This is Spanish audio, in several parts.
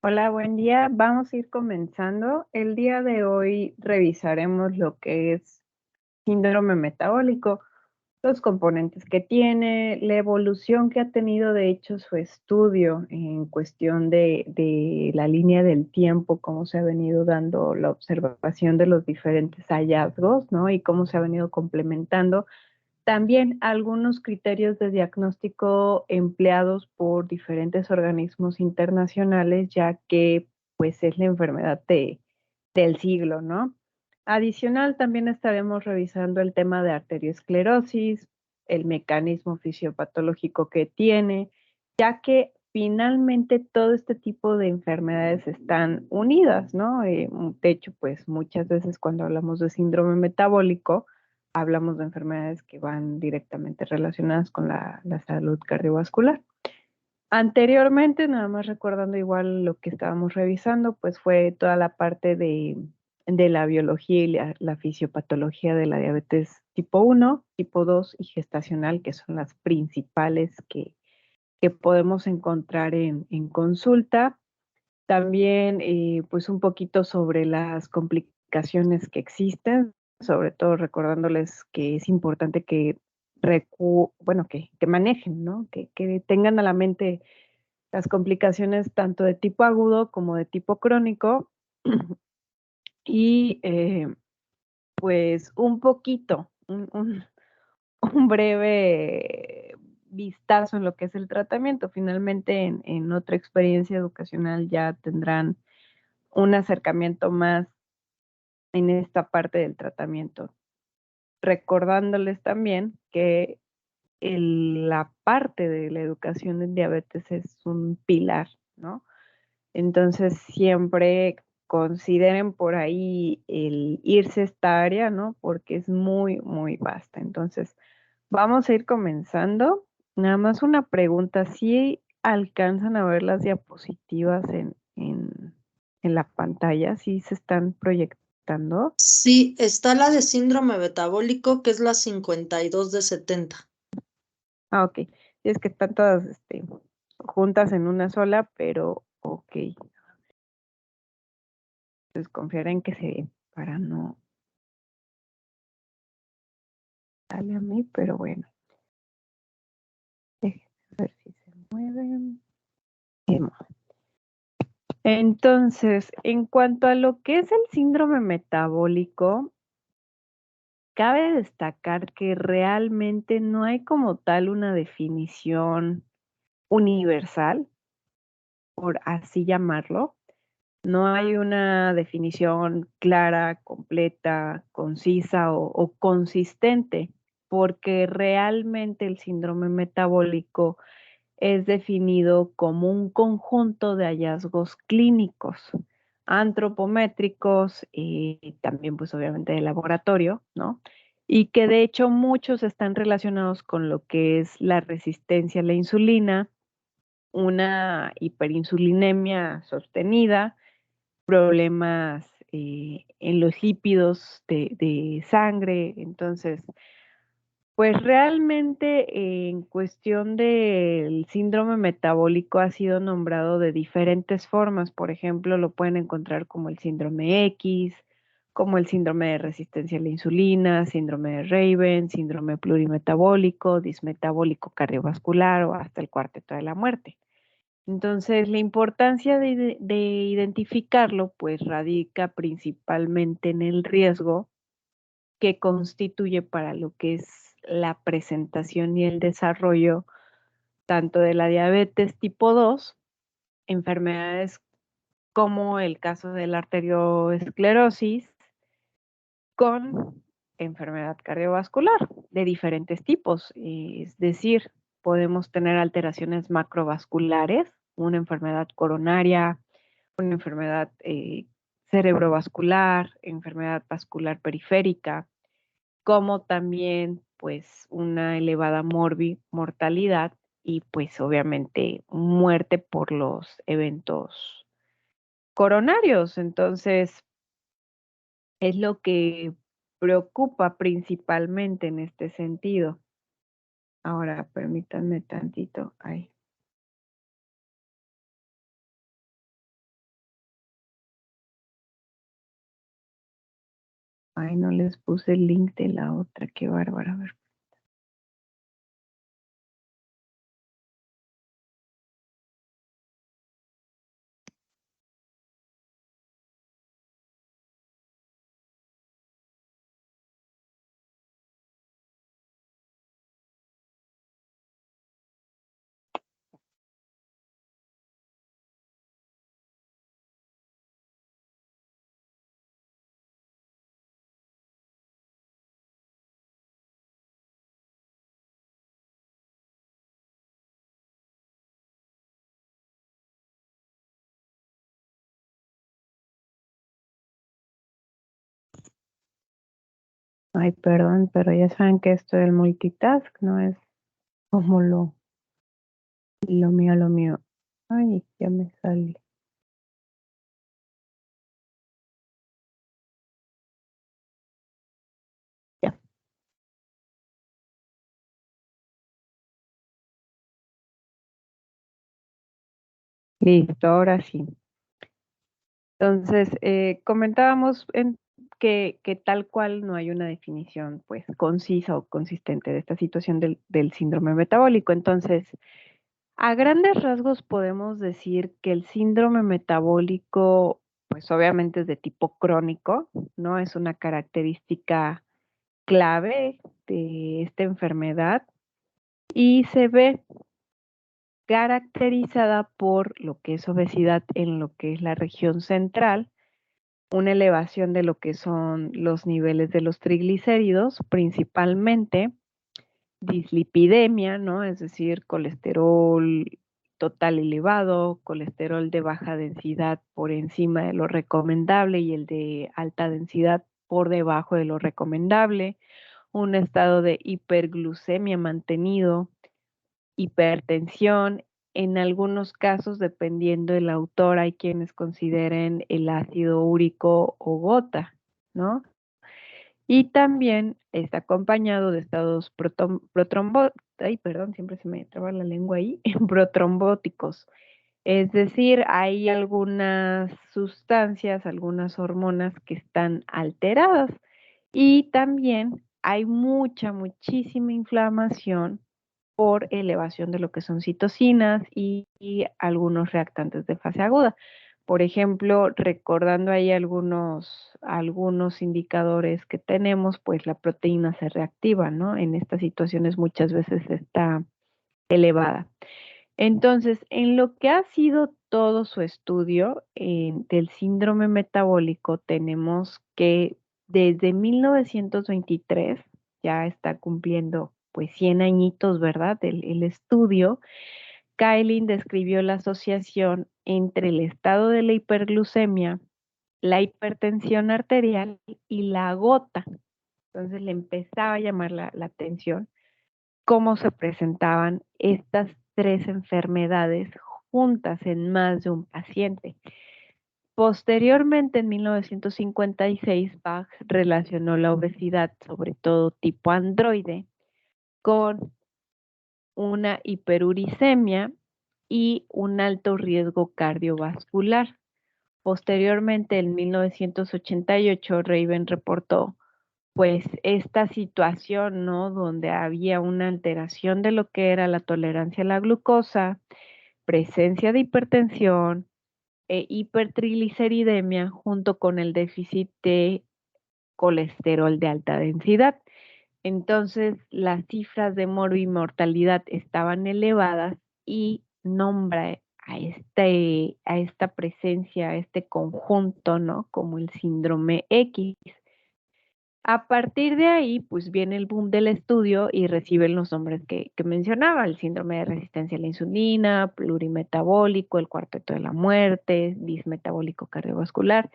Hola, buen día. Vamos a ir comenzando. El día de hoy revisaremos lo que es síndrome metabólico, los componentes que tiene, la evolución que ha tenido, de hecho, su estudio en cuestión de la línea del tiempo, cómo se ha venido dando la observación de los diferentes hallazgos, ¿no? Y cómo se ha venido complementando también algunos criterios de diagnóstico empleados por diferentes organismos internacionales, ya que pues es la enfermedad del siglo, ¿no? Adicional, también estaremos revisando el tema de arteriosclerosis, el mecanismo fisiopatológico que tiene, ya que finalmente todo este tipo de enfermedades están unidas, ¿no? De hecho, pues muchas veces cuando hablamos de síndrome metabólico, hablamos de enfermedades que van directamente relacionadas con la salud cardiovascular. Anteriormente, nada más recordando igual lo que estábamos revisando, pues fue toda la parte de la biología y la fisiopatología de la diabetes tipo 1, tipo 2 y gestacional, que son las principales que podemos encontrar en consulta. También, pues un poquito sobre las complicaciones que existen, sobre todo recordándoles que es importante que bueno, que manejen, ¿no? Que tengan a la mente las complicaciones tanto de tipo agudo como de tipo crónico. Y, pues un poquito, un breve vistazo en lo que es el tratamiento. Finalmente, en otra experiencia educacional ya tendrán un acercamiento más en esta parte del tratamiento, recordándoles también que la parte de la educación en diabetes es un pilar, ¿no? Entonces siempre consideren por ahí el irse a esta área, ¿no? Porque es muy, muy vasta. Entonces, vamos a ir comenzando. Nada más una pregunta, ¿si alcanzan a ver las diapositivas en la pantalla? ¿Sí se están proyectando? Sí, está la de síndrome metabólico, que es la 52 de 70. Ah, ok. Sí, es que están todas juntas en una sola, pero ok. Entonces confiar en que se ve para no darle a mí, pero bueno. Déjenme ver si se mueven. Entonces, en cuanto a lo que es el síndrome metabólico, cabe destacar que realmente no hay como tal una definición universal, por así llamarlo. No hay una definición clara, completa, concisa o consistente, porque realmente el síndrome metabólico es definido como un conjunto de hallazgos clínicos, antropométricos y también pues obviamente de laboratorio, ¿no? Y que de hecho muchos están relacionados con lo que es la resistencia a la insulina, una hiperinsulinemia sostenida, problemas en los lípidos de sangre. Entonces, pues realmente en cuestión del síndrome metabólico ha sido nombrado de diferentes formas. Por ejemplo, lo pueden encontrar como el síndrome X, como el síndrome de resistencia a la insulina, síndrome de Raven, síndrome plurimetabólico, dismetabólico cardiovascular o hasta el cuarteto de la muerte. Entonces, la importancia de identificarlo, pues radica principalmente en el riesgo que constituye para lo que es la presentación y el desarrollo tanto de la diabetes tipo 2, enfermedades como el caso de la arteriosclerosis, con enfermedad cardiovascular de diferentes tipos. Es decir, podemos tener alteraciones macrovasculares, una enfermedad coronaria, una enfermedad cerebrovascular, enfermedad vascular periférica, como también pues una elevada mortalidad y pues obviamente muerte por los eventos coronarios. Entonces, es lo que preocupa principalmente en este sentido. Ahora, permítanme tantito. Ay. Ay, no les puse el link de la otra, qué bárbara. A ver. Ay, perdón, pero ya saben que esto del multitask no es como lo mío, lo mío. Ay, ya me sale. Ya, listo, ahora sí. Entonces, comentábamos que tal cual no hay una definición pues concisa o consistente de esta situación del síndrome metabólico. Entonces, a grandes rasgos podemos decir que el síndrome metabólico, pues obviamente es de tipo crónico, ¿no? Es una característica clave de esta enfermedad y se ve caracterizada por lo que es obesidad en lo que es la región central, una elevación de lo que son los niveles de los triglicéridos, principalmente dislipidemia, ¿no? Es decir, colesterol total elevado, colesterol de baja densidad por encima de lo recomendable y el de alta densidad por debajo de lo recomendable, un estado de hiperglucemia mantenido, hipertensión, en algunos casos, dependiendo del autor, hay quienes consideren el ácido úrico o gota, ¿no? Y también está acompañado de estados ay, perdón, siempre se me traba la lengua ahí, protrombóticos. Es decir, hay algunas sustancias, algunas hormonas que están alteradas y también hay muchísima inflamación por elevación de lo que son citocinas y algunos reactantes de fase aguda. Por ejemplo, recordando ahí algunos indicadores que tenemos, pues la proteína se reactiva, ¿no? En estas situaciones muchas veces está elevada. Entonces, en lo que ha sido todo su estudio del síndrome metabólico, tenemos que desde 1923 ya está cumpliendo pues 100 añitos, ¿verdad? El estudio. Kaelin describió la asociación entre el estado de la hiperglucemia, la hipertensión arterial y la gota. Entonces le empezaba a llamar la atención cómo se presentaban estas tres enfermedades juntas en más de un paciente. Posteriormente, en 1956, Bach relacionó la obesidad, sobre todo tipo androide, con una hiperuricemia y un alto riesgo cardiovascular. Posteriormente, en 1988, Raven reportó pues esta situación, ¿no? Donde había una alteración de lo que era la tolerancia a la glucosa, presencia de hipertensión e hipertrigliceridemia junto con el déficit de colesterol de alta densidad. Entonces, las cifras de mortalidad estaban elevadas y nombra a esta presencia, a este conjunto, ¿no? Como el síndrome X. A partir de ahí, pues viene el boom del estudio y reciben los nombres que mencionaba, el síndrome de resistencia a la insulina, plurimetabólico, el cuarteto de la muerte, dismetabólico cardiovascular.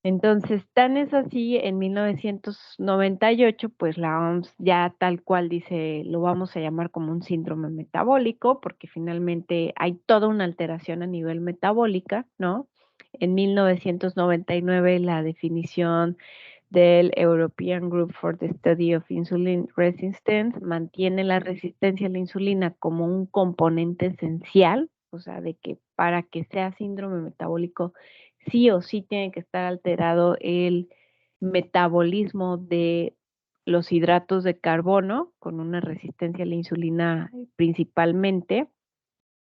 Entonces, tan es así, en 1998, pues la OMS ya tal cual dice, lo vamos a llamar como un síndrome metabólico, porque finalmente hay toda una alteración a nivel metabólica, ¿no? En 1999, la definición del European Group for the Study of Insulin Resistance mantiene la resistencia a la insulina como un componente esencial, o sea, de que para que sea síndrome metabólico sí o sí tiene que estar alterado metabolismo de los hidratos de carbono, con una resistencia a la insulina principalmente.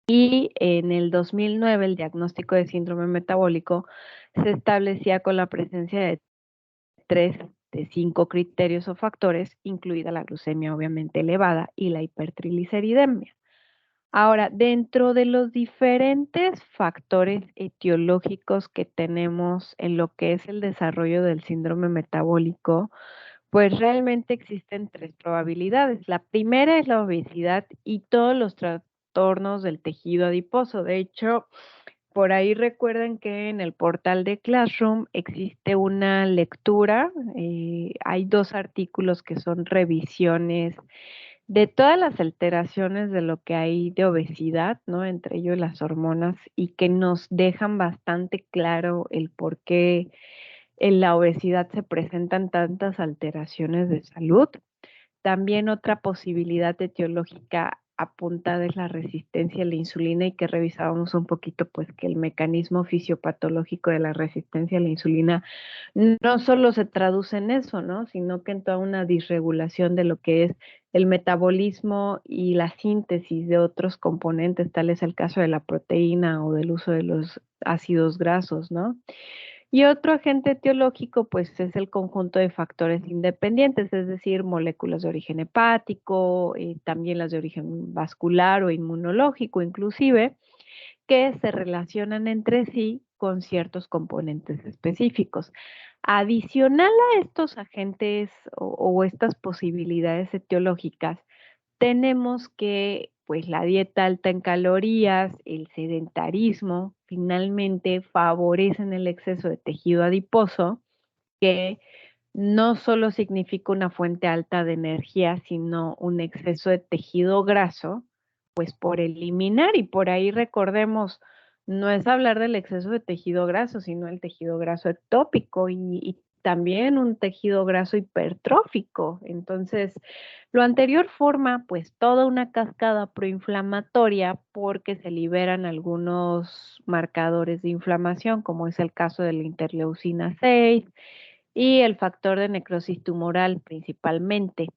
Y en el 2009 el diagnóstico de síndrome metabólico se establecía con la presencia de 3 de 5 criterios o factores, incluida la glucemia obviamente elevada y la hipertrigliceridemia. Ahora, dentro de los diferentes factores etiológicos que tenemos en lo que es el desarrollo del síndrome metabólico, pues realmente existen 3 probabilidades. La primera es la obesidad y todos los trastornos del tejido adiposo. De hecho, por ahí recuerden que en el portal de Classroom existe una lectura, hay 2 artículos que son revisiones de todas las alteraciones de lo que hay de obesidad, ¿no? Entre ellos las hormonas, y que nos dejan bastante claro el por qué en la obesidad se presentan tantas alteraciones de salud. También otra posibilidad etiológica apuntada es la resistencia a la insulina, y que revisábamos un poquito, pues que el mecanismo fisiopatológico de la resistencia a la insulina no solo se traduce en eso, ¿no? Sino que en toda una disregulación de lo que es el metabolismo y la síntesis de otros componentes, tal es el caso de la proteína o del uso de los ácidos grasos, ¿no? Y otro agente etiológico, pues, es el conjunto de factores independientes, es decir, moléculas de origen hepático, también las de origen vascular o inmunológico, inclusive, que se relacionan entre sí con ciertos componentes específicos. Adicional a estos agentes o estas posibilidades etiológicas, tenemos que, pues, la dieta alta en calorías, el sedentarismo, finalmente favorecen el exceso de tejido adiposo, que no solo significa una fuente alta de energía, sino un exceso de tejido graso, pues por eliminar. Y por ahí recordemos, no es hablar del exceso de tejido graso, sino el tejido graso ectópico y también un tejido graso hipertrófico. Entonces, lo anterior forma pues toda una cascada proinflamatoria, porque se liberan algunos marcadores de inflamación, como es el caso de la interleucina 6 y el factor de necrosis tumoral principalmente.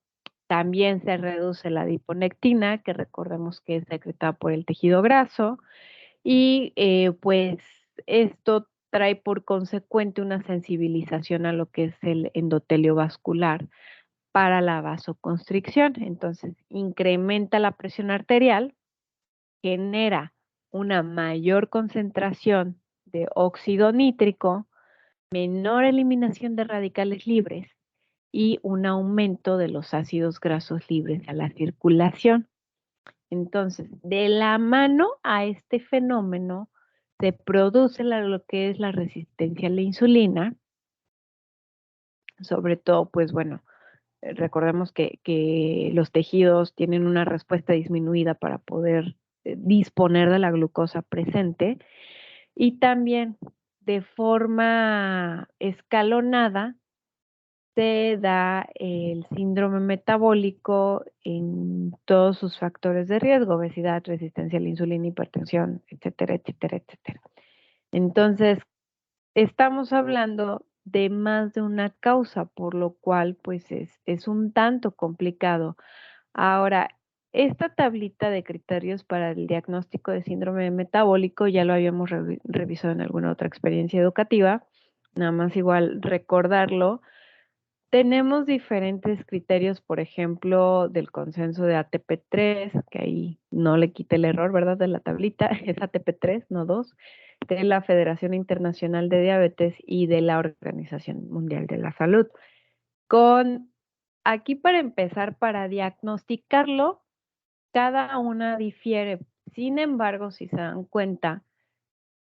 También se reduce la adiponectina, que recordemos que es secretada por el tejido graso, y pues esto trae por consecuente una sensibilización a lo que es el endotelio vascular para la vasoconstricción. Entonces, incrementa la presión arterial, genera una mayor concentración de óxido nítrico, menor eliminación de radicales libres y un aumento de los ácidos grasos libres a la circulación. Entonces, de la mano a este fenómeno se produce lo que es la resistencia a la insulina, sobre todo, pues bueno, recordemos que los tejidos tienen una respuesta disminuida para poder disponer de la glucosa presente, y también de forma escalonada se da el síndrome metabólico en todos sus factores de riesgo: obesidad, resistencia a la insulina, hipertensión, etcétera, etcétera, etcétera. Entonces, estamos hablando de más de una causa, por lo cual pues es un tanto complicado. Ahora, esta tablita de criterios para el diagnóstico de síndrome metabólico ya lo habíamos revisado en alguna otra experiencia educativa, nada más igual recordarlo. Tenemos diferentes criterios, por ejemplo, del consenso de ATP3, que ahí no le quite el error, ¿verdad? De la tablita, es ATP3, no 2, de la Federación Internacional de Diabetes y de la Organización Mundial de la Salud. Aquí para empezar, para diagnosticarlo, cada una difiere. Sin embargo, si se dan cuenta,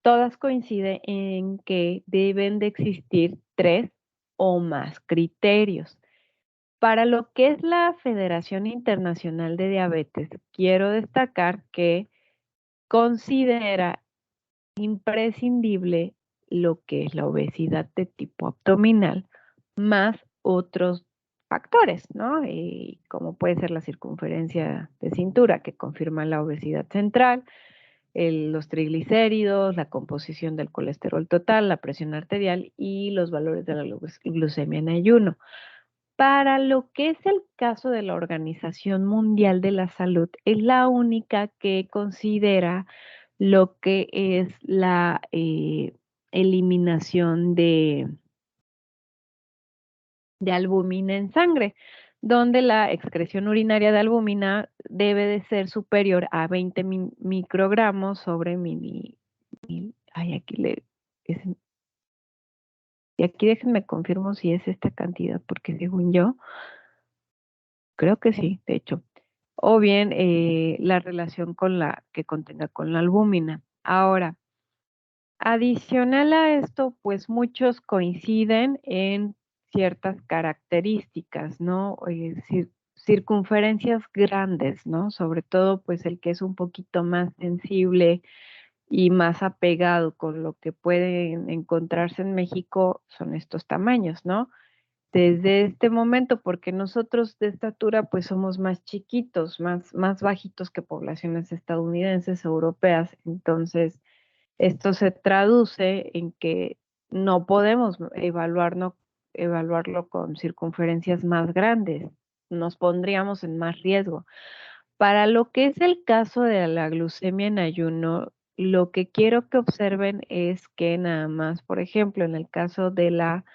todas coinciden en que deben de existir 3 o más criterios. Para lo que es la Federación Internacional de Diabetes, quiero destacar que considera imprescindible lo que es la obesidad de tipo abdominal, más otros factores, ¿no? Como puede ser la circunferencia de cintura, que confirma la obesidad central, los triglicéridos, la composición del colesterol total, la presión arterial y los valores de la glucemia en ayuno. Para lo que es el caso de la Organización Mundial de la Salud, es la única que considera lo que es la eliminación de albúmina en sangre, donde la excreción urinaria de albúmina debe de ser superior a 20 microgramos sobre ay, y aquí déjenme confirmo si es esta cantidad, porque según yo, creo que sí, de hecho, o bien la relación con la que contenga con la albúmina. Ahora, adicional a esto, pues muchos coinciden en ciertas características, ¿no? Circunferencias grandes, ¿no? Sobre todo, pues el que es un poquito más sensible y más apegado con lo que pueden encontrarse en México son estos tamaños, ¿no? Desde este momento, porque nosotros de estatura pues somos más chiquitos, más bajitos que poblaciones estadounidenses, europeas, entonces esto se traduce en que no podemos evaluarlo con circunferencias más grandes, nos pondríamos en más riesgo. Para lo que es el caso de la glucemia en ayuno, lo que quiero que observen es que nada más, por ejemplo, en el caso de la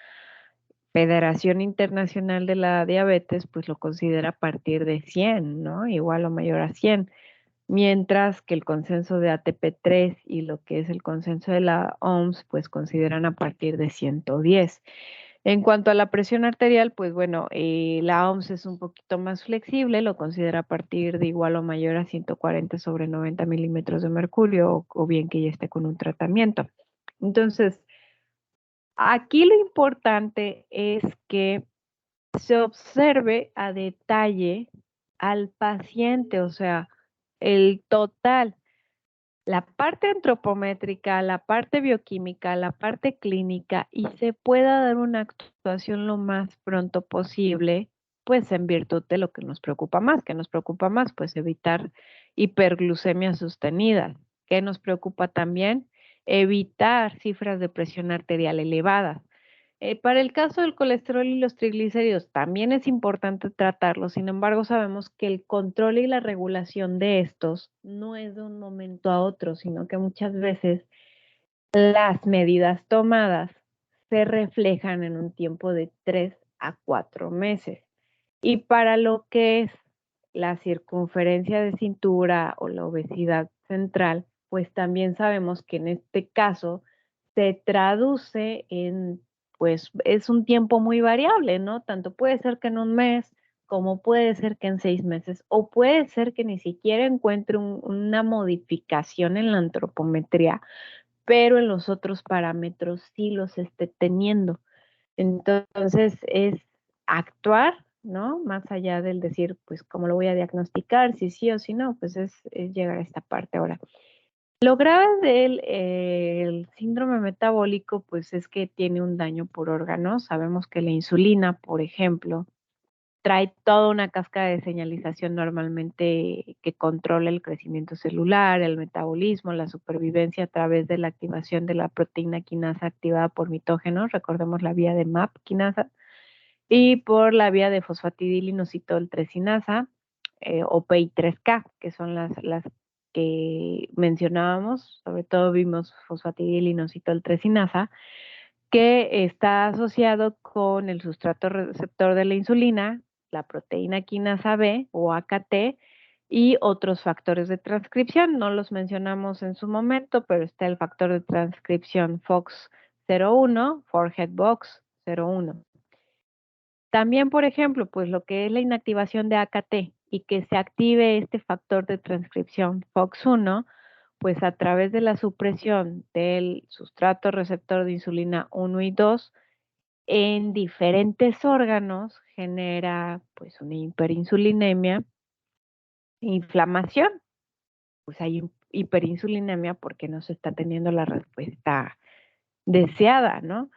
Federación Internacional de la Diabetes, pues lo considera a partir de 100, ¿no? Igual o mayor a 100, mientras que el consenso de ATP3 y lo que es el consenso de la OMS, pues consideran a partir de 110. En cuanto a la presión arterial, pues bueno, la OMS es un poquito más flexible, lo considera a partir de igual o mayor a 140 sobre 90 milímetros de mercurio o bien que ya esté con un tratamiento. Entonces, aquí lo importante es que se observe a detalle al paciente, o sea, el total, la parte antropométrica, la parte bioquímica, la parte clínica y se pueda dar una actuación lo más pronto posible, pues en virtud de lo que nos preocupa más. ¿Qué nos preocupa más? Pues evitar hiperglucemia sostenida. ¿Qué nos preocupa también? Evitar cifras de presión arterial elevadas. Para el caso del colesterol y los triglicéridos también es importante tratarlos, sin embargo sabemos que el control y la regulación de estos no es de un momento a otro, sino que muchas veces las medidas tomadas se reflejan en un tiempo de 3 a 4 meses. Y para lo que es la circunferencia de cintura o la obesidad central, pues también sabemos que en este caso se traduce en, pues es un tiempo muy variable, ¿no? Tanto puede ser que en un mes, como puede ser que en 6 meses, o puede ser que ni siquiera encuentre una modificación en la antropometría, pero en los otros parámetros sí los esté teniendo. Entonces es actuar, ¿no? Más allá del decir, pues, ¿cómo lo voy a diagnosticar? Si sí o si no, pues es llegar a esta parte ahora. Lo grave del el síndrome metabólico, pues, es que tiene un daño por órganos. Sabemos que la insulina, por ejemplo, trae toda una cascada de señalización normalmente que controla el crecimiento celular, el metabolismo, la supervivencia a través de la activación de la proteína quinasa activada por mitógenos, recordemos la vía de MAP quinasa, y por la vía de fosfatidilinositol 3 sinasa o PI3K, que son las que mencionábamos, sobre todo vimos fosfatidilinositol 3 sinasa, que está asociado con el sustrato receptor de la insulina, la proteína quinasa B o AKT y otros factores de transcripción. No los mencionamos en su momento, pero está el factor de transcripción FOX01, Forehead Box 01. También, por ejemplo, pues lo que es la inactivación de AKT y que se active este factor de transcripción FOX1, pues a través de la supresión del sustrato receptor de insulina 1 y 2 en diferentes órganos genera pues una hiperinsulinemia, inflamación, pues hay hiperinsulinemia porque no se está teniendo la respuesta deseada, ¿no?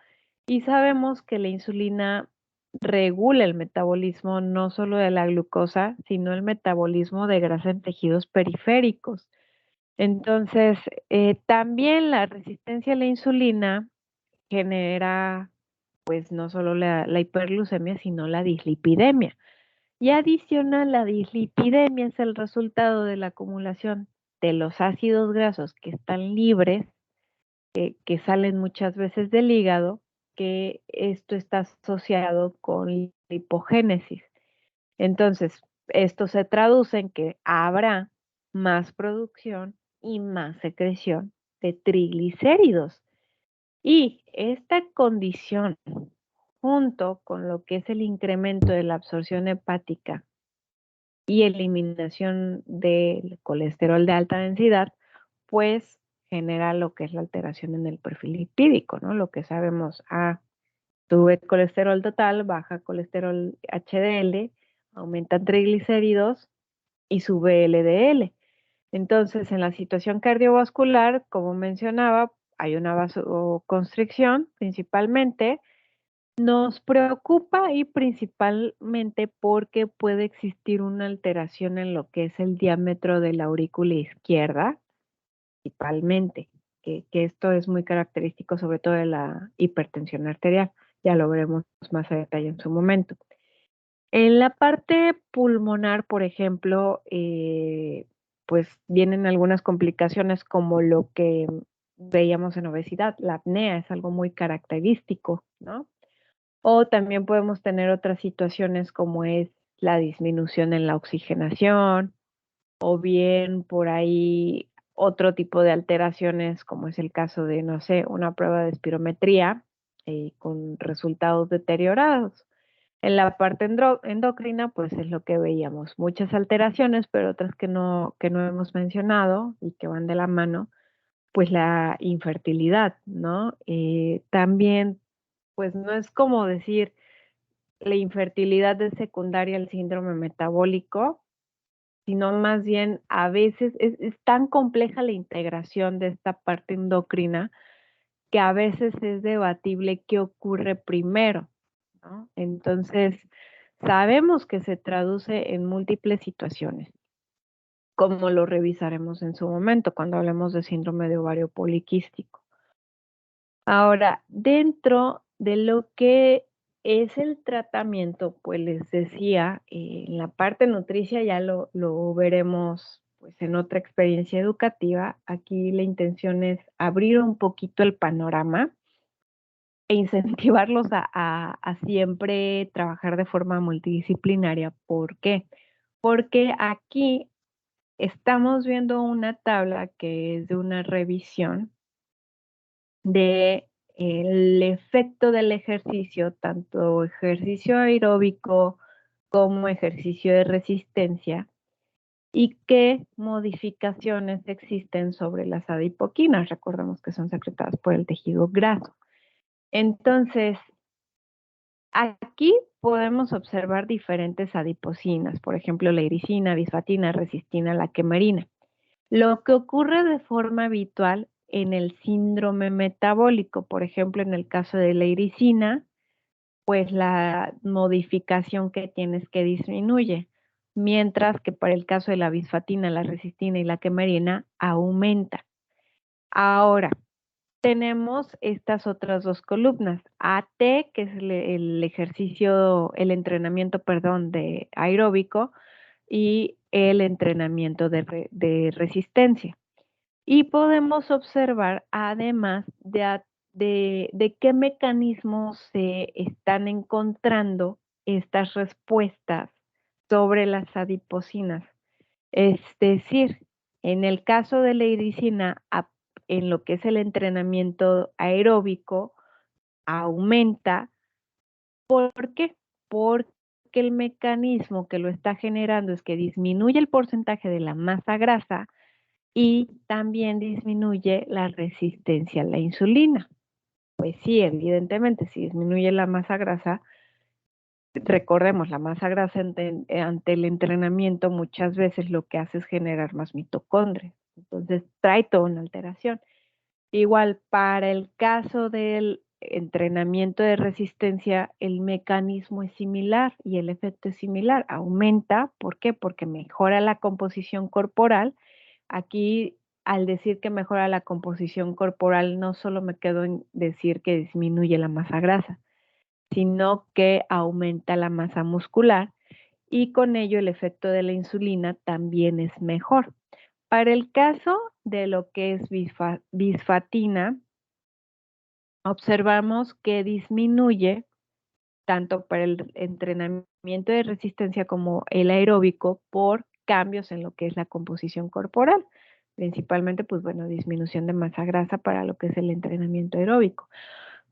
Y sabemos que la insulina regula el metabolismo no solo de la glucosa, sino el metabolismo de grasa en tejidos periféricos. Entonces, también la resistencia a la insulina genera, pues, no solo la hiperglucemia, sino la dislipidemia. Y adicional, la dislipidemia es el resultado de la acumulación de los ácidos grasos que están libres, que salen muchas veces del hígado, que esto está asociado con lipogénesis. Entonces, esto se traduce en que habrá más producción y más secreción de triglicéridos. Y esta condición, junto con lo que es el incremento de la absorción hepática y eliminación del colesterol de alta densidad, pues genera lo que es la alteración en el perfil lipídico, ¿no? Lo que sabemos, sube colesterol total, baja colesterol HDL, aumentan triglicéridos y sube LDL. Entonces, en la situación cardiovascular, como mencionaba, hay una vasoconstricción principalmente. Nos preocupa y principalmente porque puede existir una alteración en lo que es el diámetro de la aurícula izquierda, principalmente, que esto es muy característico sobre todo de la hipertensión arterial. Ya lo veremos más a detalle en su momento. En la parte pulmonar, por ejemplo, pues vienen algunas complicaciones como lo que veíamos en obesidad. La apnea es algo muy característico, ¿no? O también podemos tener otras situaciones como es la disminución en la oxigenación, o bien por ahí otro tipo de alteraciones, como es el caso de, no sé, una prueba de espirometría con resultados deteriorados. En la parte endocrina, pues es lo que veíamos, muchas alteraciones, pero otras que no hemos mencionado y que van de la mano, pues la infertilidad, ¿no? También, pues no es como decir la infertilidad es secundaria al síndrome metabólico, sino más bien a veces es tan compleja la integración de esta parte endocrina que a veces es debatible qué ocurre primero, ¿no? Entonces, sabemos que se traduce en múltiples situaciones, como lo revisaremos en su momento cuando hablemos de síndrome de ovario poliquístico. Ahora, dentro de lo que es el tratamiento, pues les decía, en la parte nutricia ya lo veremos pues en otra experiencia educativa. Aquí la intención es abrir un poquito el panorama e incentivarlos a siempre trabajar de forma multidisciplinaria. ¿Por qué? Porque aquí estamos viendo una tabla que es de una revisión de el efecto del ejercicio, tanto ejercicio aeróbico como ejercicio de resistencia, y qué modificaciones existen sobre las adipoquinas. Recordemos que son secretadas por el tejido graso. Entonces, aquí podemos observar diferentes adipocinas, por ejemplo, la iricina, bisfatina, resistina, laquemarina. Lo que ocurre de forma habitual en el síndrome metabólico, por ejemplo, en el caso de la iricina, pues la modificación que tienes que disminuye, mientras que para el caso de la bisfatina, la resistina y la quemarina aumenta. Ahora, tenemos estas otras dos columnas, AT, que es el ejercicio, el entrenamiento, perdón, de aeróbico, y el entrenamiento de resistencia. Y podemos observar además de qué mecanismos se están encontrando estas respuestas sobre las adipocinas. Es decir, en el caso de la iricina, en lo que es el entrenamiento aeróbico, aumenta. ¿Por qué? Porque el mecanismo que lo está generando es que disminuye el porcentaje de la masa grasa y también disminuye la resistencia a la insulina. Pues sí, evidentemente, si disminuye la masa grasa, recordemos, la masa grasa ante el entrenamiento muchas veces lo que hace es generar más mitocondrias. Entonces trae toda una alteración. Igual, para el caso del entrenamiento de resistencia, el mecanismo es similar y el efecto es similar. Aumenta, ¿por qué? Porque mejora la composición corporal. Aquí al decir que mejora la composición corporal, no solo me quedo en decir que disminuye la masa grasa, sino que aumenta la masa muscular y con ello el efecto de la insulina también es mejor. Para el caso de lo que es bisfatina, observamos que disminuye tanto para el entrenamiento de resistencia como el aeróbico por cambios en lo que es la composición corporal, principalmente, pues bueno, disminución de masa grasa para lo que es el entrenamiento aeróbico.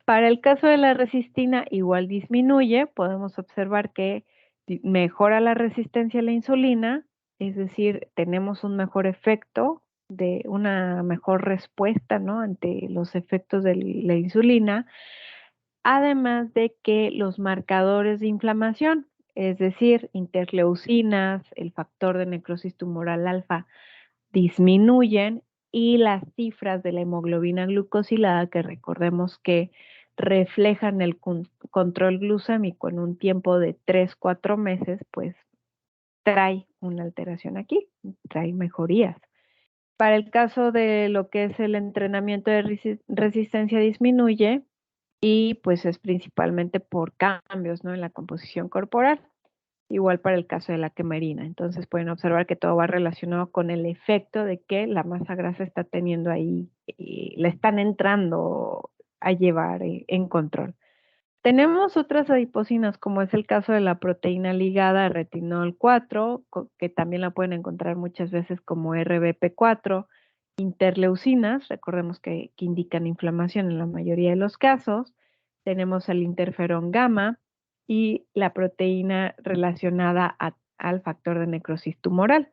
Para el caso de la resistina, igual disminuye, podemos observar que mejora la resistencia a la insulina, es decir, tenemos un mejor efecto de una mejor respuesta, ¿no? Ante los efectos de la insulina, además de que los marcadores de inflamación, es decir, interleucinas, el factor de necrosis tumoral alfa, disminuyen y las cifras de la hemoglobina glucosilada, que recordemos que reflejan el control glucémico en un tiempo de 3-4 meses, pues trae una alteración aquí, trae mejorías. Para el caso de lo que es el entrenamiento de resistencia disminuye y pues es principalmente por cambios, ¿no? En la composición corporal. Igual para el caso de la quemerina. Entonces pueden observar que todo va relacionado con el efecto de que la masa grasa está teniendo ahí, la están entrando a llevar en control. Tenemos otras adiposinas, como es el caso de la proteína ligada a retinol 4, que también la pueden encontrar muchas veces como RBP4, interleucinas, recordemos que indican inflamación en la mayoría de los casos. Tenemos el interferón gamma y la proteína relacionada al factor de necrosis tumoral.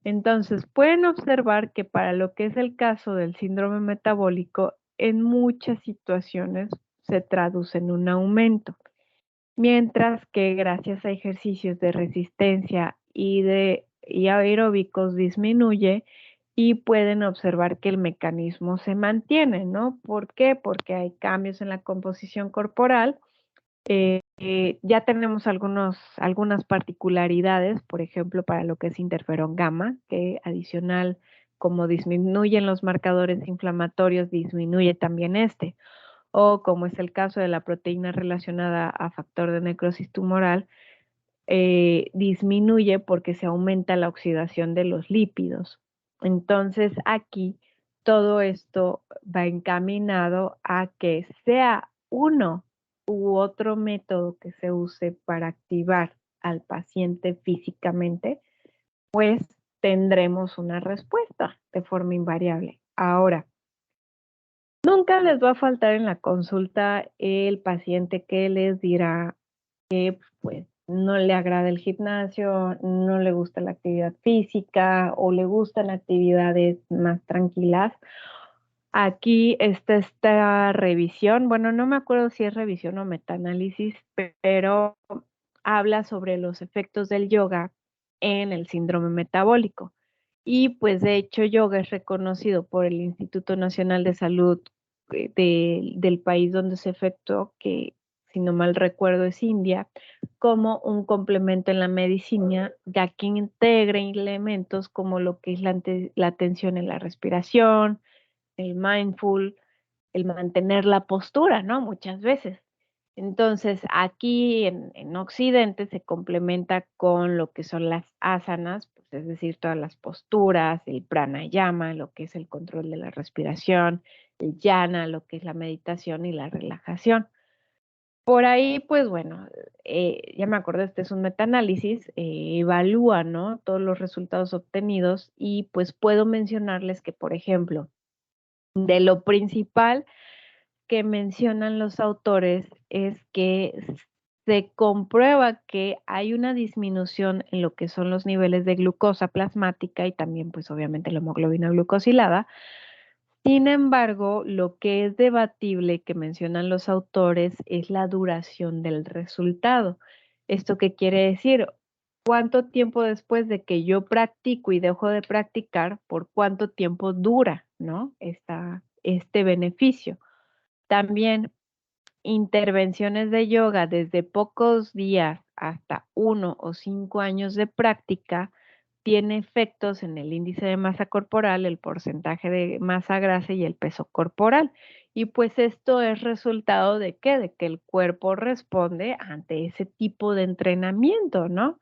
Entonces, pueden observar que para lo que es el caso del síndrome metabólico, en muchas situaciones se traduce en un aumento, mientras que gracias a ejercicios de resistencia y aeróbicos disminuye y pueden observar que el mecanismo se mantiene, ¿no? ¿Por qué? Porque hay cambios en la composición corporal. Ya tenemos algunas particularidades, por ejemplo, para lo que es interferón gamma, que adicional, como disminuyen los marcadores inflamatorios, disminuye también este. O como es el caso de la proteína relacionada a factor de necrosis tumoral, disminuye porque se aumenta la oxidación de los lípidos. Entonces aquí todo esto va encaminado a que sea uno u otro método que se use para activar al paciente físicamente, pues tendremos una respuesta de forma invariable. Ahora, nunca les va a faltar en la consulta el paciente que les dirá que pues no le agrada el gimnasio, no le gusta la actividad física o le gustan actividades más tranquilas. Aquí está esta revisión, bueno, no me acuerdo si es revisión o metaanálisis, pero habla sobre los efectos del yoga en el síndrome metabólico. Y pues de hecho yoga es reconocido por el Instituto Nacional de Salud del país donde se efectuó, que si no mal recuerdo es India, como un complemento en la medicina, ya que integra elementos como lo que es la atención en la respiración, el mindful, el mantener la postura, ¿no? Muchas veces. Entonces, aquí en Occidente se complementa con lo que son las asanas, pues, es decir, todas las posturas, el pranayama, lo que es el control de la respiración, el yana, lo que es la meditación y la relajación. Por ahí, pues bueno, ya me acordé, este es un metaanálisis, evalúa, ¿no? Todos los resultados obtenidos y pues puedo mencionarles que, por ejemplo, de lo principal que mencionan los autores es que se comprueba que hay una disminución en lo que son los niveles de glucosa plasmática y también pues obviamente la hemoglobina glucosilada. Sin embargo, lo que es debatible que mencionan los autores es la duración del resultado. ¿Esto qué quiere decir? ¿Cuánto tiempo después de que yo practico y dejo de practicar, por cuánto tiempo dura, ¿no? Este beneficio? También intervenciones de yoga desde pocos días hasta 1 o 5 años de práctica, tiene efectos en el índice de masa corporal, el porcentaje de masa grasa y el peso corporal. Y pues esto es resultado de qué? De que el cuerpo responde ante ese tipo de entrenamiento, ¿no?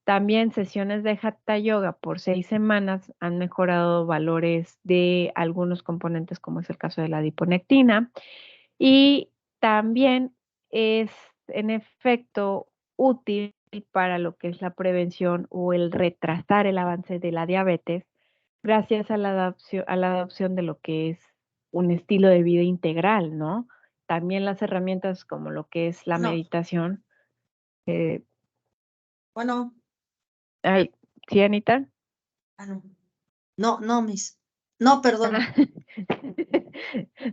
También sesiones de Hatha Yoga por 6 semanas han mejorado valores de algunos componentes, como es el caso de la adiponectina, y también es en efecto útil para lo que es la prevención o el retrasar el avance de la diabetes, gracias a la adopción de lo que es un estilo de vida integral, ¿no? También las herramientas como lo que es la No, meditación. eh, bueno, Ay, ¿sí, Anita? no. No, no, No, perdón.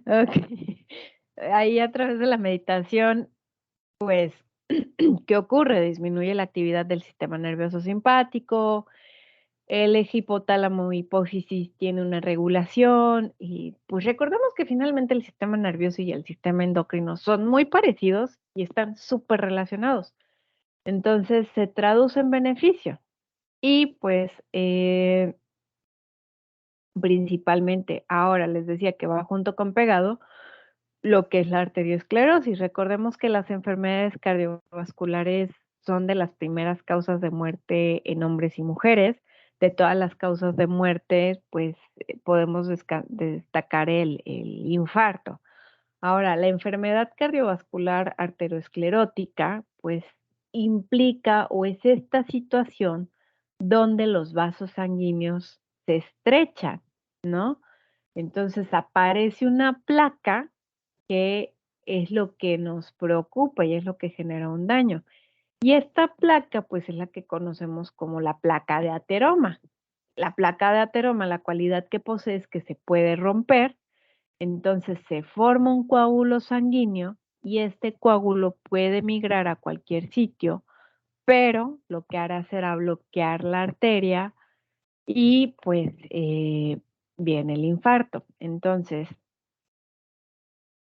Ah, okey. Ahí a través de la meditación, pues, ¿qué ocurre? Disminuye la actividad del sistema nervioso simpático, el eje hipotálamo hipófisis tiene una regulación y, pues, recordemos que finalmente el sistema nervioso y el sistema endocrino son muy parecidos y están súper relacionados. Entonces, se traduce en beneficio y, pues, principalmente, ahora les decía que va junto con pegado, lo que es la arteriosclerosis. Recordemos que las enfermedades cardiovasculares son de las primeras causas de muerte en hombres y mujeres. De todas las causas de muerte, pues podemos destacar el infarto. Ahora, la enfermedad cardiovascular arteriosclerótica, pues implica o es esta situación donde los vasos sanguíneos se estrechan, ¿no? Entonces aparece una placa que es lo que nos preocupa y es lo que genera un daño. Y esta placa, pues es la que conocemos como la placa de ateroma. La placa de ateroma, la cualidad que posee es que se puede romper, entonces se forma un coágulo sanguíneo y este coágulo puede migrar a cualquier sitio, pero lo que hará será bloquear la arteria y pues viene el infarto. Entonces,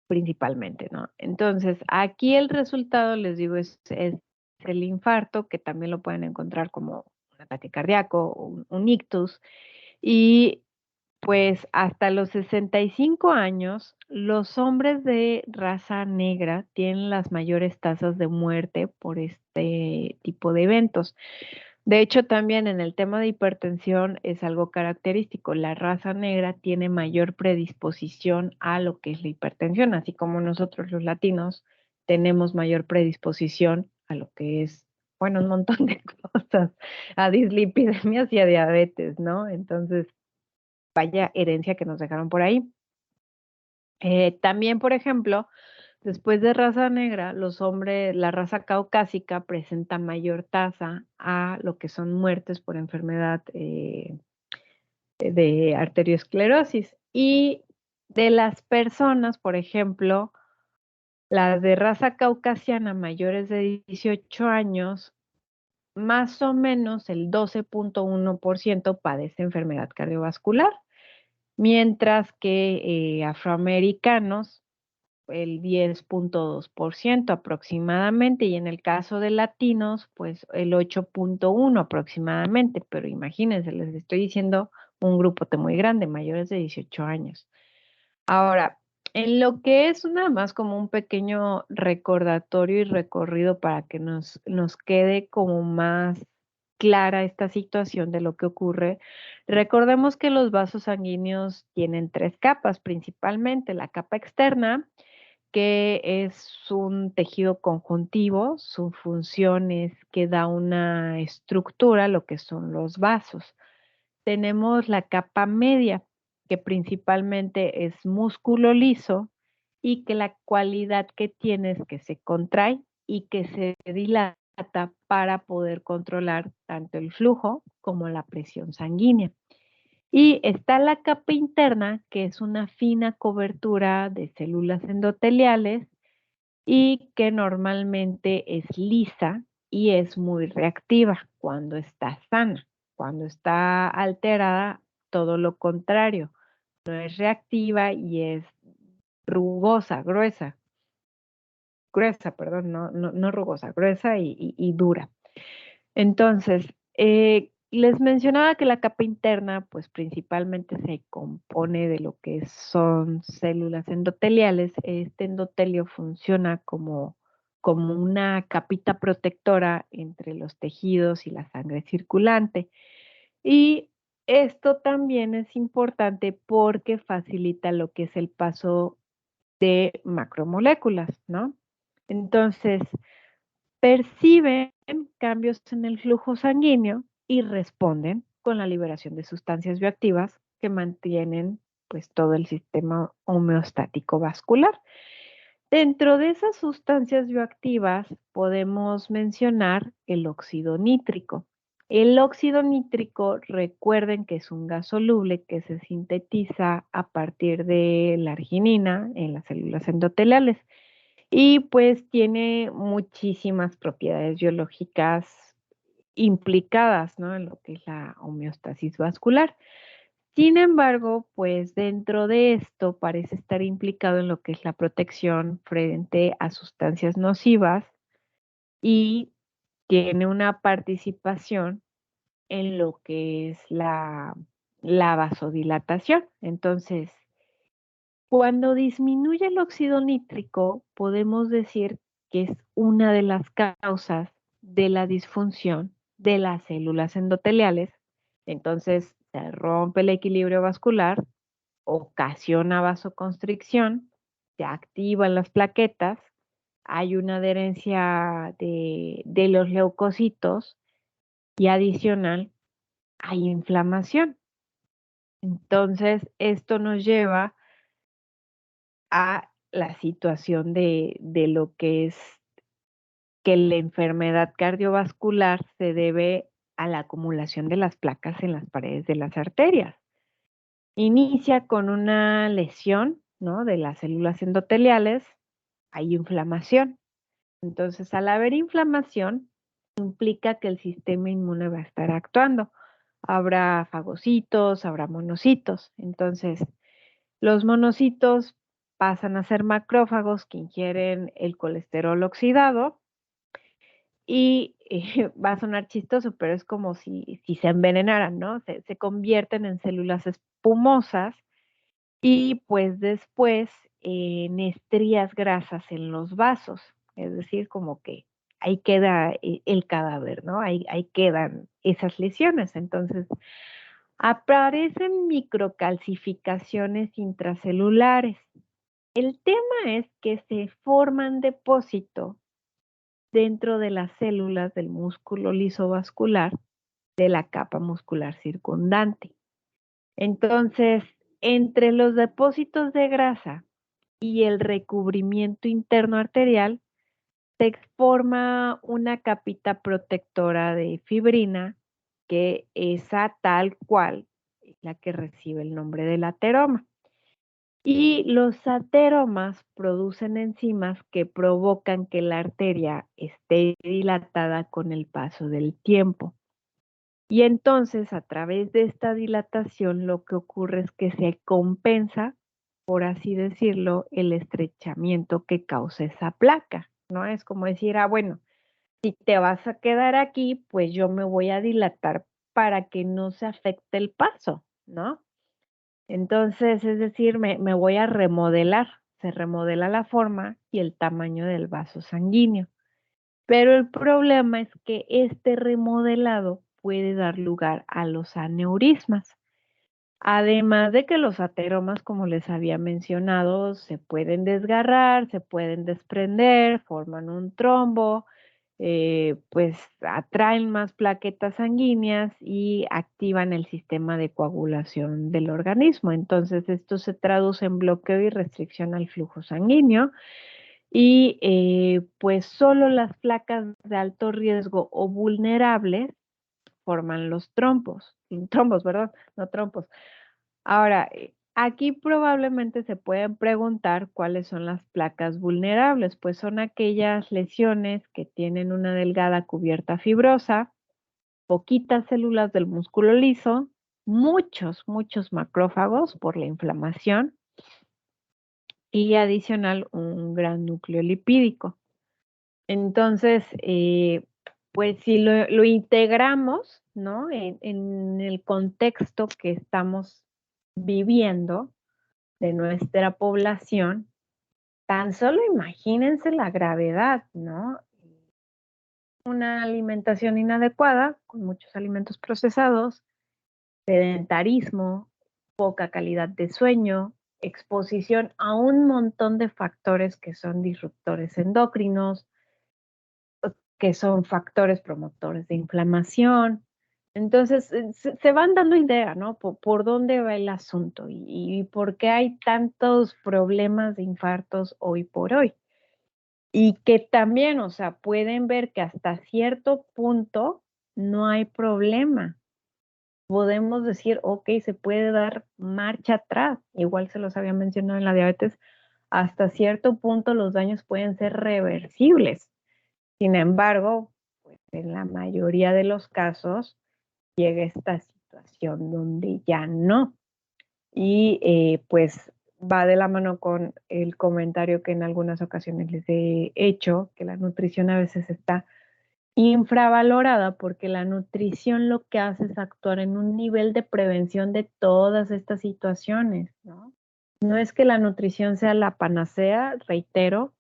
principalmente, ¿no? Entonces, aquí el resultado, les digo, es el infarto, que también lo pueden encontrar como un ataque cardíaco o un ictus. Y pues hasta los 65 años, los hombres de raza negra tienen las mayores tasas de muerte por este tipo de eventos. De hecho, también en el tema de hipertensión es algo característico. La raza negra tiene mayor predisposición a lo que es la hipertensión, así como nosotros los latinos tenemos mayor predisposición a lo que es, bueno, un montón de cosas, a dislipidemias y a diabetes, ¿no? Entonces, vaya herencia que nos dejaron por ahí. También, por ejemplo, después de raza negra, los hombres, la raza caucásica presenta mayor tasa a lo que son muertes por enfermedad de arteriosclerosis. Y de las personas, por ejemplo, las de raza caucasiana mayores de 18 años, más o menos el 12.1% padece enfermedad cardiovascular, mientras que afroamericanos el 10.2% aproximadamente, y en el caso de latinos, pues el 8.1 aproximadamente, pero imagínense, les estoy diciendo un grupote muy grande, mayores de 18 años. Ahora, en lo que es nada más como un pequeño recordatorio y recorrido para que nos quede como más clara esta situación de lo que ocurre, recordemos que los vasos sanguíneos tienen tres capas, principalmente la capa externa, que es un tejido conjuntivo, su función es que da una estructura a lo que son los vasos. Tenemos la capa media, que principalmente es músculo liso y que la cualidad que tiene es que se contrae y que se dilata para poder controlar tanto el flujo como la presión sanguínea. Y está la capa interna, que es una fina cobertura de células endoteliales y que normalmente es lisa y es muy reactiva cuando está sana. Cuando está alterada, todo lo contrario, no es reactiva y es rugosa, gruesa, perdón, no rugosa, gruesa y dura. Entonces, Les mencionaba que la capa interna, pues principalmente se compone de lo que son células endoteliales. Este endotelio funciona como una capita protectora entre los tejidos y la sangre circulante. Y esto también es importante porque facilita lo que es el paso de macromoléculas, ¿no? Entonces, perciben cambios en el flujo sanguíneo y responden con la liberación de sustancias bioactivas que mantienen pues todo el sistema homeostático vascular. Dentro de esas sustancias bioactivas podemos mencionar el óxido nítrico. El óxido nítrico, recuerden que es un gas soluble que se sintetiza a partir de la arginina en las células endoteliales y pues tiene muchísimas propiedades biológicas implicadas, ¿no? En lo que es la homeostasis vascular. Sin embargo, pues dentro de esto parece estar implicado en lo que es la protección frente a sustancias nocivas y tiene una participación en lo que es la vasodilatación. Entonces, cuando disminuye el óxido nítrico, podemos decir que es una de las causas de la disfunción de las células endoteliales. Entonces, se rompe el equilibrio vascular, ocasiona vasoconstricción, se activan las plaquetas, hay una adherencia de los leucocitos y adicional hay inflamación. Entonces, esto nos lleva a la situación de lo que es que la enfermedad cardiovascular se debe a la acumulación de las placas en las paredes de las arterias. Inicia con una lesión, ¿no? De las células endoteliales, hay inflamación. Entonces, al haber inflamación, implica que el sistema inmune va a estar actuando. Habrá fagocitos, habrá monocitos. Entonces, los monocitos pasan a ser macrófagos que ingieren el colesterol oxidado y va a sonar chistoso, pero es como si se envenenaran, ¿no? Se convierten en células espumosas y pues después en estrías grasas en los vasos, es decir, como que ahí queda el cadáver, ¿no? Ahí quedan esas lesiones. Entonces, aparecen microcalcificaciones intracelulares. El tema es que se forman depósitos dentro de las células del músculo lisovascular de la capa muscular circundante. Entonces, entre los depósitos de grasa y el recubrimiento interno arterial, se forma una capita protectora de fibrina, que esa tal cual es la que recibe el nombre del ateroma. Y los ateromas producen enzimas que provocan que la arteria esté dilatada con el paso del tiempo. Y entonces, a través de esta dilatación, lo que ocurre es que se compensa, por así decirlo, el estrechamiento que causa esa placa, ¿no? Es como decir, bueno, si te vas a quedar aquí, pues yo me voy a dilatar para que no se afecte el paso, ¿no? Entonces, es decir, me voy a remodelar, se remodela la forma y el tamaño del vaso sanguíneo. Pero el problema es que este remodelado puede dar lugar a los aneurismas. Además de que los ateromas, como les había mencionado, se pueden desgarrar, se pueden desprender, forman un trombo, pues atraen más plaquetas sanguíneas y activan el sistema de coagulación del organismo. Entonces, esto se traduce en bloqueo y restricción al flujo sanguíneo y pues solo las placas de alto riesgo o vulnerables forman los trombos, ¿verdad? No trompos. Ahora, aquí probablemente se pueden preguntar cuáles son las placas vulnerables, pues son aquellas lesiones que tienen una delgada cubierta fibrosa, poquitas células del músculo liso, muchos macrófagos por la inflamación y adicional un gran núcleo lipídico. Entonces, pues si lo integramos, ¿no? En el contexto que estamos viviendo de nuestra población, tan solo imagínense la gravedad, ¿no? Una alimentación inadecuada, con muchos alimentos procesados, sedentarismo, poca calidad de sueño, exposición a un montón de factores que son disruptores endocrinos, que son factores promotores de inflamación. Entonces, se van dando idea, ¿no? Por dónde va el asunto y por qué hay tantos problemas de infartos hoy por hoy. Y que también, o sea, pueden ver que hasta cierto punto no hay problema. Podemos decir, ok, se puede dar marcha atrás. Igual se los había mencionado en la diabetes, hasta cierto punto los daños pueden ser reversibles. Sin embargo, pues en la mayoría de los casos llega esta situación donde ya no. Y pues va de la mano con el comentario que en algunas ocasiones les he hecho, que la nutrición a veces está infravalorada porque la nutrición lo que hace es actuar en un nivel de prevención de todas estas situaciones, ¿no? No es que la nutrición sea la panacea, reitero,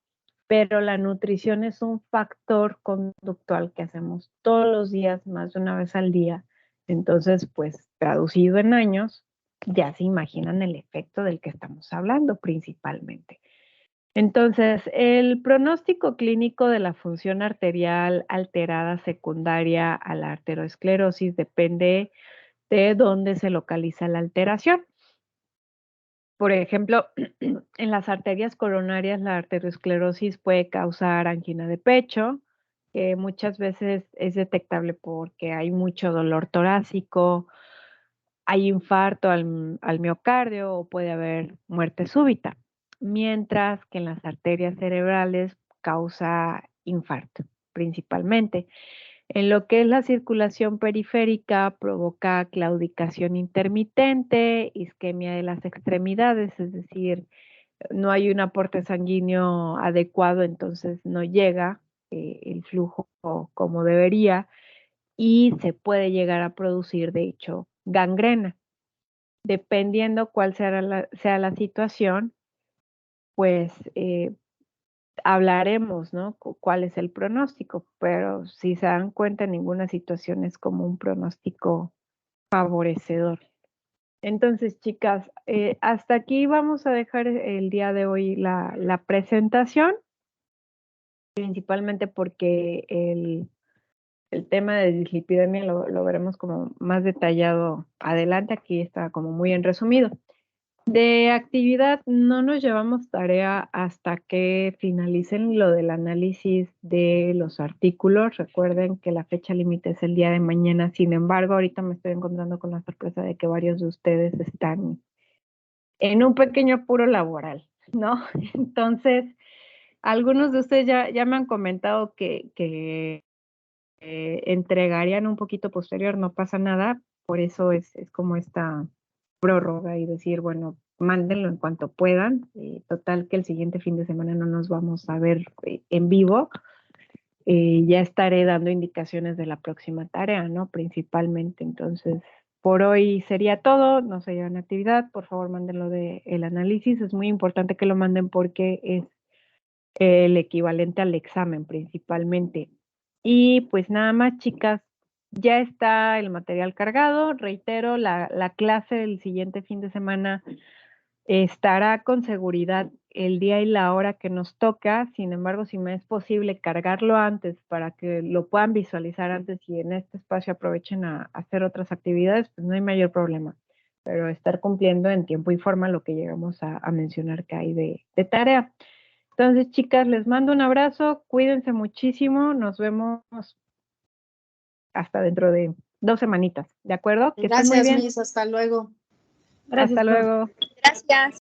pero la nutrición es un factor conductual que hacemos todos los días, más de una vez al día. Entonces, pues traducido en años, ya se imaginan el efecto del que estamos hablando principalmente. Entonces, el pronóstico clínico de la función arterial alterada secundaria a la arteriosclerosis depende de dónde se localiza la alteración. Por ejemplo, en las arterias coronarias, la arteriosclerosis puede causar angina de pecho, que muchas veces es detectable porque hay mucho dolor torácico, hay infarto al miocardio o puede haber muerte súbita, mientras que en las arterias cerebrales causa infarto principalmente. En lo que es la circulación periférica, provoca claudicación intermitente, isquemia de las extremidades, es decir, no hay un aporte sanguíneo adecuado, entonces no llega el flujo como debería y se puede llegar a producir, de hecho, gangrena. Dependiendo cuál sea la situación, pues hablaremos, ¿no? Cuál es el pronóstico, pero si se dan cuenta, ninguna situación es como un pronóstico favorecedor. Entonces, chicas, hasta aquí vamos a dejar el día de hoy la presentación, principalmente porque el tema de dislipidemia lo veremos como más detallado adelante. Aquí está como muy en resumido. De actividad no nos llevamos tarea hasta que finalicen lo del análisis de los artículos. Recuerden que la fecha límite es el día de mañana. Sin embargo, ahorita me estoy encontrando con la sorpresa de que varios de ustedes están en un pequeño apuro laboral, ¿no? Entonces, algunos de ustedes ya me han comentado que entregarían un poquito posterior, no pasa nada. Por eso es como esta prórroga y decir, bueno, mándenlo en cuanto puedan. Total que el siguiente fin de semana no nos vamos a ver en vivo. Ya estaré dando indicaciones de la próxima tarea, ¿no? Principalmente. Entonces, por hoy sería todo. No se llevan actividad. Por favor, mándenlo del análisis. Es muy importante que lo manden porque es el equivalente al examen principalmente. Y pues nada más, chicas, ya está el material cargado. Reitero, la clase del siguiente fin de semana estará con seguridad el día y la hora que nos toca. Sin embargo, si me es posible cargarlo antes para que lo puedan visualizar antes y en este espacio aprovechen a hacer otras actividades, pues no hay mayor problema. Pero estar cumpliendo en tiempo y forma lo que llegamos a mencionar que hay de tarea. Entonces, chicas, les mando un abrazo, cuídense muchísimo, nos vemos hasta dentro de 2 semanitas, ¿de acuerdo? Que estén muy Gracias, bien. Miss. Hasta luego. Hasta luego. Gracias.